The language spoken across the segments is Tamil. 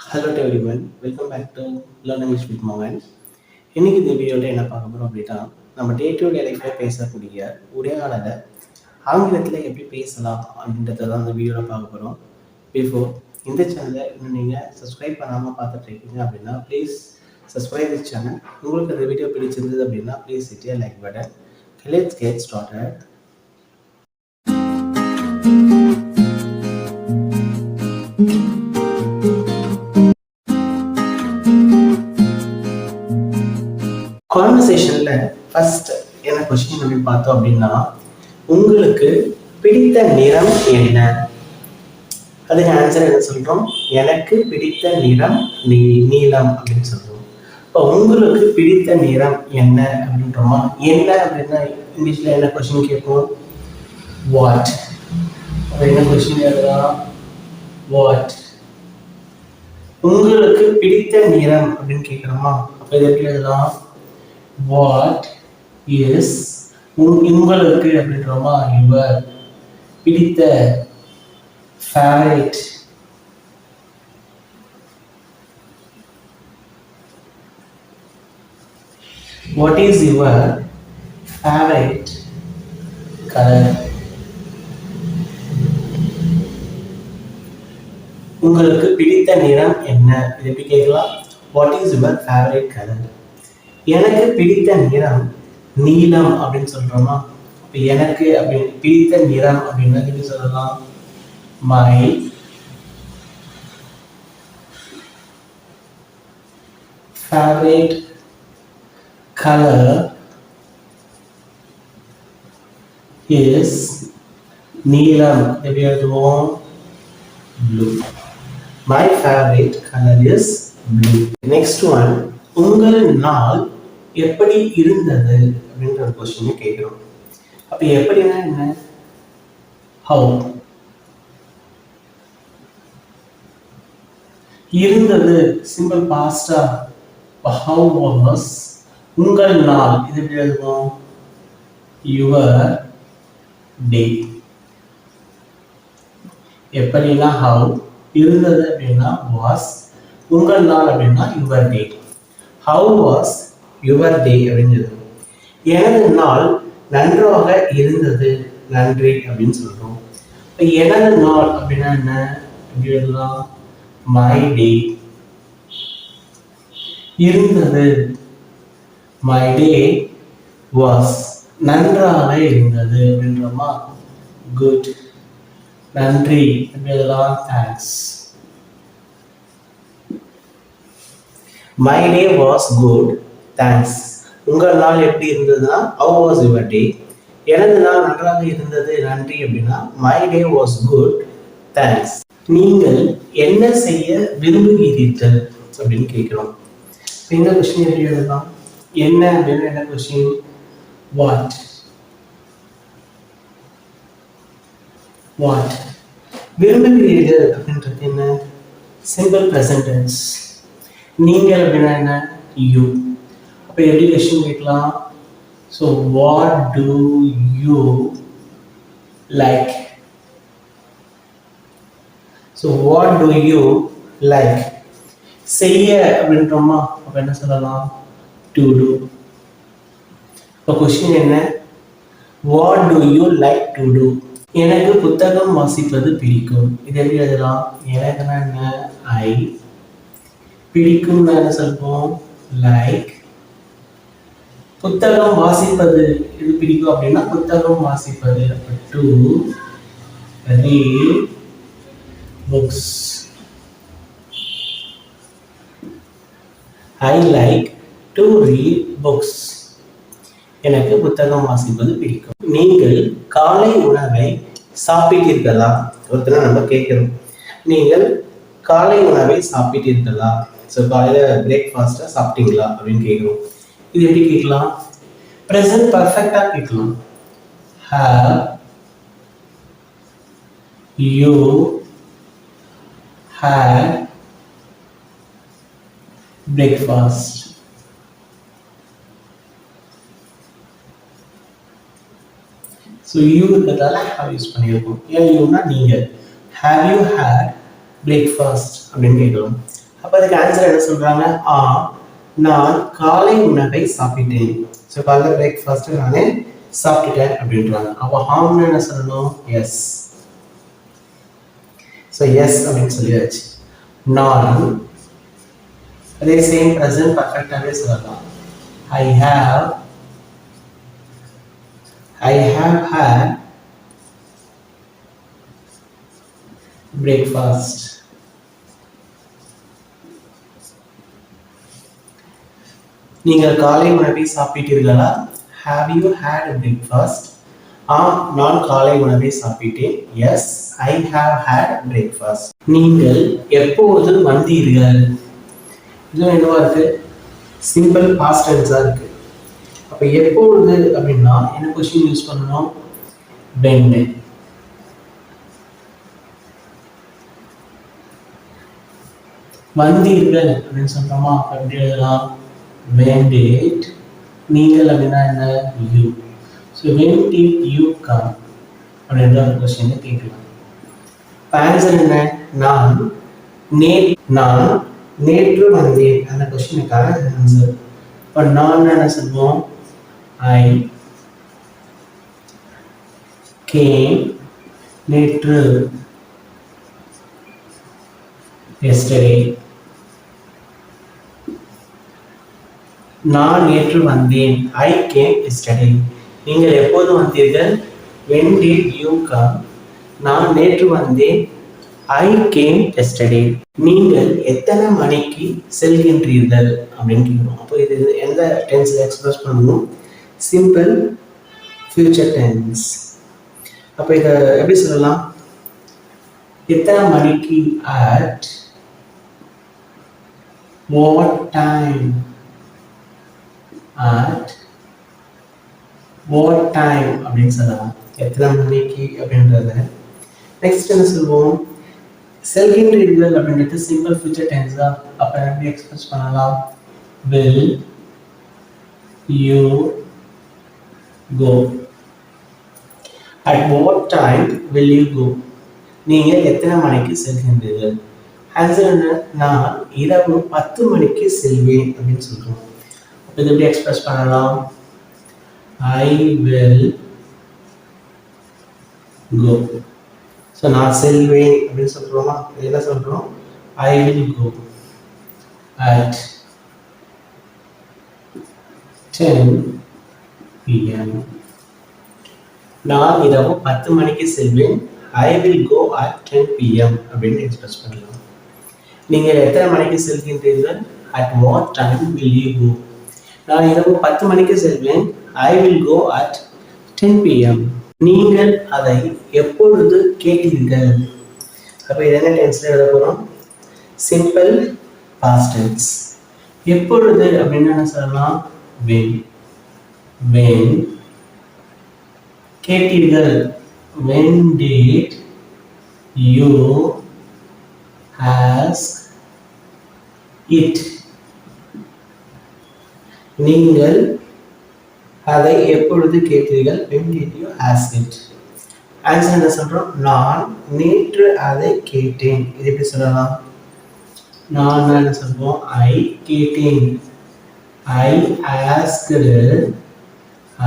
Hello to everyone, welcome back to learn English with மோகன். இன்னைக்கு இந்த வீடியோவில் என்ன பார்க்க போகிறோம் அப்படின்னா, நம்ம டே டு டே லைஃப்பில் பேசக்கூடிய உரையாடலை ஆங்கிலத்தில் எப்படி பேசலாம் அப்படின்றத தான் இந்த வீடியோவில் பார்க்க போகிறோம். பிஃபோர் இந்த சேனலை இன்னும் நீங்கள் சப்ஸ்கிரைப் பண்ணாமல் பார்த்துட்டு இருக்கீங்க அப்படின்னா ப்ளீஸ் சப்ஸ்கிரைப் திஸ் சேனல். உங்களுக்கு இந்த வீடியோ பிடிச்சிருந்தது அப்படின்னா please hit a like button. Let's get started. கான்வர்சேஷன்ல ஃபர்ஸ்ட் என்ன கொஸ்டின் அப்படின்னு பார்த்தோம் அப்படின்னா, உங்களுக்கு பிடித்த நிறம் என்ன? அதுக்கு ஆன்சர் என்ன சொல்றோம்? எனக்கு பிடித்த நிறம் நீலம் அப்படின்னு சொல்றோம். இப்போ உங்களுக்கு பிடித்த நிறம் என்ன அப்படின்றோமா? என்ன அப்படின்னா இங்கிலீஷ்ல என்ன கொஸ்டின் கேட்போம்? வாட். என்ன கொஸ்டின் எழுதலாம்? வாட். உங்களுக்கு பிடித்த நிறம் அப்படின்னு கேட்கிறோமா? அப்ப இதை எப்படி எழுதலாம்? What is உங்களுக்கு அப்படின்றோமா? யுவர். பிடித்த favourite. What is your favorite color? உங்களுக்கு பிடித்த நிறம் என்ன? இது எப்படி கேட்கலாம்? What is your favorite color? எனக்கு பிடித்த நிறம் நீலம் அப்படின்னு சொல்றோமா? இப்போ எனக்கு அப்படின்னு பிடித்த நிறம் அப்படின்னா எப்படி சொல்லலாம்? மை ஃபேவரட் கலர் இஸ் நீலம். எப்படி எழுதுவோம்? Blue. My favourite colour is blue. Next one, உங்கள் நாள் எப்படி இருந்தது அப்படின்ற ஒரு கொஸ்டின் கேட்கிறோம். அப்ப எப்படின்னா என்ன? ஹவு. இருந்தது சிம்பிள் பாஸ்டா. How was. உங்கள் நாள் இது எப்படி எழுதுவோம்? Your day. எப்படின்னா ஹவு, இருந்தது அப்படின்னா வாஸ், உங்கள் நாள் அப்படின்னா your day. How was your day அப்படின்றது. எனது நாள் நன்றாக இருந்தது, நன்றி அப்படின்னு சொல்றோம். எனது நாள் அப்படின்னா என்ன? எப்படி எழுதலாம்? My day. இருந்தது மை டே வாஸ். நன்றாக இருந்தது அப்படின்றோமா? குட். நன்றி எப்படி எழுதலாம்? Thanks. My day was good, thanks. உங்கள் நாள் எப்படி இருந்ததுன்னா how was your day? எனது நாள் நன்றாக இருந்தது, நன்றி அப்படின்னா my day was good, thanks. நீங்கள் என்ன செய்ய விரும்புகிறீர்கள் அப்படின்னு கேட்கிறோம். இந்த கொஸ்டின் எப்படி எழுதலாம்? என்ன அப்படின்னு என்ன கொஸ்டின்? வாட். வாட். விரும்புகிறீர்கள் அப்படின்றது என்ன? Simple present tense. நீங்கள் அப்படின்னா என்ன? யூ. அப்போ எப்படி கொஸ்டின் கேட்கலாம்? So what do you like? So what do you like. செய்ய அப்படின்றோமா? அப்போ என்ன சொல்லலாம்? To do. இப்போ கொஸ்டின் என்ன? What do you like to do. எனக்கு புத்தகம் வாசிப்பது பிடிக்கும். இது எப்படி எழுதலாம்? எனக்குன்னா என்ன? ஐ. பிடிக்கும் என்ன சொல்வோம்? லைக். புத்தகம் வாசிப்பது இது பிடிக்கும் அப்படின்னா புத்தகம் வாசிப்பது. To read books. I like to read books. எனக்கு புத்தகம் வாசிப்பது பிடிக்கும். நீங்கள் காலை உணவை சாப்பிட்டீர்களா? ஒருத்தர் நம்ம கேட்கிறோம், நீங்கள் காலை உணவை சாப்பிட்டீர்களா? ஸோ காலையில் பிரேக்ஃபாஸ்ட்டை சாப்பிட்டீங்களா அப்படின்னு கேட்குறோம். இது எப்படி கேட்கலாம்? ப்ரெசன்ட் பர்ஃபெக்டாக கேட்கலாம். Have you had breakfast? So you இருக்கிறதால ஹேவ் யூஸ் பண்ணியிருக்கோம். ஏன் யூனா நீங்கள். ஹேவ் யூ ஹேட் பிரேக்ஃபாஸ்ட் அப்படின்னு கேட்கலாம். அப்ப அதுக்கு ஆன்சர் என்ன சொல்றாங்க? நான் காலை உணவை சாப்பிட்டேன். ஸோ காலைல பிரேக்ஃபாஸ்ட் நான் சாப்பிட்டுட்டேன் அப்படின்றாங்க. அப்போ ஆம்னு என்ன சொல்லணும்? எஸ். ஸோ எஸ் அப்படின்னு சொல்லியாச்சு. நான் அதே சேம் ப்ரெசன்ட் பர்ஃபெக்டாகவே சொல்லலாம். I have had breakfast. நீங்கள் காலை உணவை சாப்பிட்டீர்களா? Have you had breakfast? நான் காலை உணவை சாப்பிட்டேன். Yes, I have had breakfast. நீங்கள் எப்போது வந்தீர்கள்? இது என்னவா இருக்கு? சிம்பிள் பாஸ்ட் டென்ஸா இருக்கு. அப்ப எப்பொழுது அப்படின்னா என்ன கொஸ்டின் யூஸ் பண்ணணும்? when. வந்தீர்கள் அப்படின்னு சொல்றோமா? அப்படி எழுதலாம் when did. நீங்கள் அப்படின்னா என்ன? you. so when did you come அப்படின்ற ஒரு கொஸ்டினை கேட்கலாம். ஆன்சர் என்ன? நான் நேற்று வந்தேன். அந்த கொஸ்டினுக்கான ஆன்சர். இப்போ நான் என்ன சொல்லுவோம்? I came நேற்று, yesterday. நான் நேற்று வந்தேன். I came yesterday. நீங்கள் எப்போது வந்தீர்கள்? when did you come? நான் நேற்று வந்தேன். I came yesterday. நீங்கள் எத்தனை மணிக்கு செல்கின்றீர்கள் அப்படின்னு கேட்கிறோம். அப்போ இது எந்த டென்ஸ்ல எக்ஸ்பிரஸ் பண்ணணும்? Simple future tense. அப்போ இதை எப்படி சொல்லலாம்? எத்தனை மணிக்கு? at what time? at what time அப்படின்னு சொல்லலாம். எத்தனை மணிக்கு அப்படின்றத. நெக்ஸ்ட் என்ன சொல்லுவோம்? செல்கின்றீர்கள் அப்படின்றது சிம்பிள் ஃபியூச்சர் டென்ஸ் தான். அப்ப எப்படி எக்ஸ்பிரஸ் பண்ணலாம்? will you go? at what time will you go? நீங்க எத்தனை மணிக்கு செல்கின்றீர்கள்? ஆன்சர் என்ன? நான் இரவு 10 மணிக்கு செல்வேன் அப்படின்னு சொல்றோம். அப்ப இதை எப்படி எக்ஸ்பிரஸ் பண்ணலாம்? I will go. ஸோ நான் செல்வேன் அப்படின்னு சொல்கிறோமா? என்ன சொல்கிறோம்? I will go at 10 p.m. நான் இரவு 10 மணிக்கு செல்வேன். I will go at 10 p.m. அப்படின்னு எக்ஸ்பிரஸ் பண்ணலாம். நீங்கள் எத்தனை மணிக்கு செல்கின்றீர்கள்? at what time will you go? நான் இரவு 10 மணிக்கு செல்வேன். I will go at 10 p.m. நீங்கள் அதை எப்பொழுது கேட்டீர்கள்? அப்ப இது என்ன டென்ஸ்ல எழுத போறோம்? Simple past tense. எப்பொழுது அப்படின்னு என்ன சொல்லலாம்? when. கேட்டீர்கள்? when did you ask it? நீங்கள் அதை எப்பொழுது கேட்டீர்கள்? when did you ask it? Answer என்ன சொல்றோம்? நான் நேற்று அதை கேட்டேன். இது எப்படி சொல்லலாம்? நான் என்ன சொல்றோம்? I கேட்டேன். I asked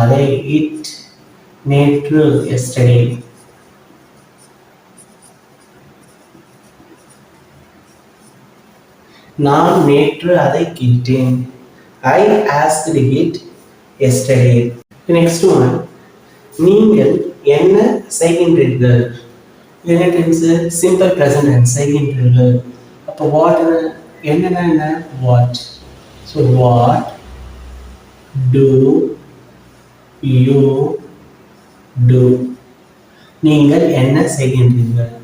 அதை it நேற்று yesterday. நான் நேற்று அதை கேட்டேன். I asked it yesterday. The next one. நீங்கள் என்ன செய்கின்றீர்கள்? என்ன டென்ஸ்? Simple present tense. செய்கின்றீர்கள். அப்போ what என்ன? what. So what do you do? நீங்கள் என்ன செய்கின்றீர்கள்?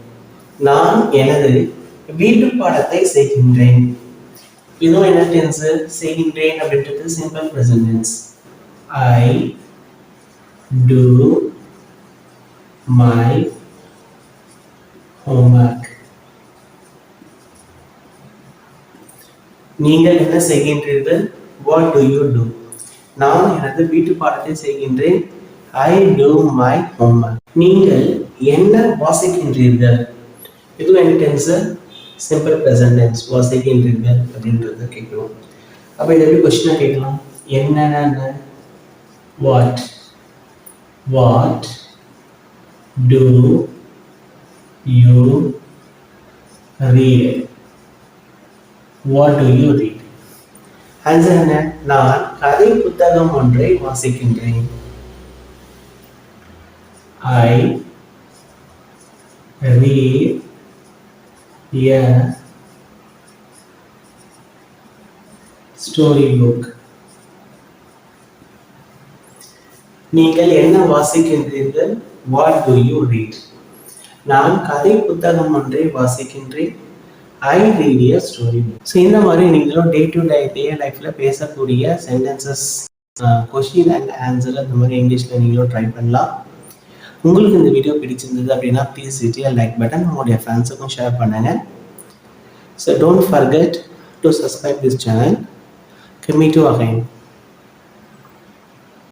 நான் எனது வீட்டு பாடத்தை செய்கின்றேன். இதுவும் என்ன டென்ஸ்? செய்கின்றேன் அப்படின்றது simple present tense. I do my homework. நீங்கள் என்ன செய்கின்றீர்கள்? What do you do? நான் எனது வீட்டு பாடத்தை செய்கின்றேன். I do my homework. நீங்கள் என்ன வாசிக்கின்றீர்கள்? இது என்ன டென்ஸ்? சிம்பிள் ப்ரெசன்ட் டென்ஸ் வாசிக்கின்றீர்கள் அப்படின்றத கேட்கணும். அப்போ இதை எப்படி கொஸ்டினாக கேட்கலாம்? என்னென்ன what what do you read what do you read. Answer என்ன? நான் கதை புத்தகம் ஒன்றை வாசிக்கின்றேன். I read a storybook. நீங்கள் என்ன வாசிக்கின்றீர்கள்? What do you read? நான் கதை புத்தகம் ஒன்றை வாசிக்கின்றேன். I read a storybook. So இந்த மாதிரி நீங்களும் டே டு டே லைஃப்பில் பேசக்கூடிய சென்டென்சஸ் கொஷின் அண்ட் ஆன்சர் அந்த மாதிரி இங்கிலீஷில் நீங்களும் ட்ரை பண்ணலாம். உங்களுக்கு இந்த வீடியோ பிடிச்சிருந்தது அப்படின்னா ப்ளீஸ் ஹிட் லைக் பட்டன், உங்களுடைய ஃப்ரெண்ட்ஸுக்கும் ஷேர் பண்ணுங்க. So don't forget to subscribe this channel. Meet you again.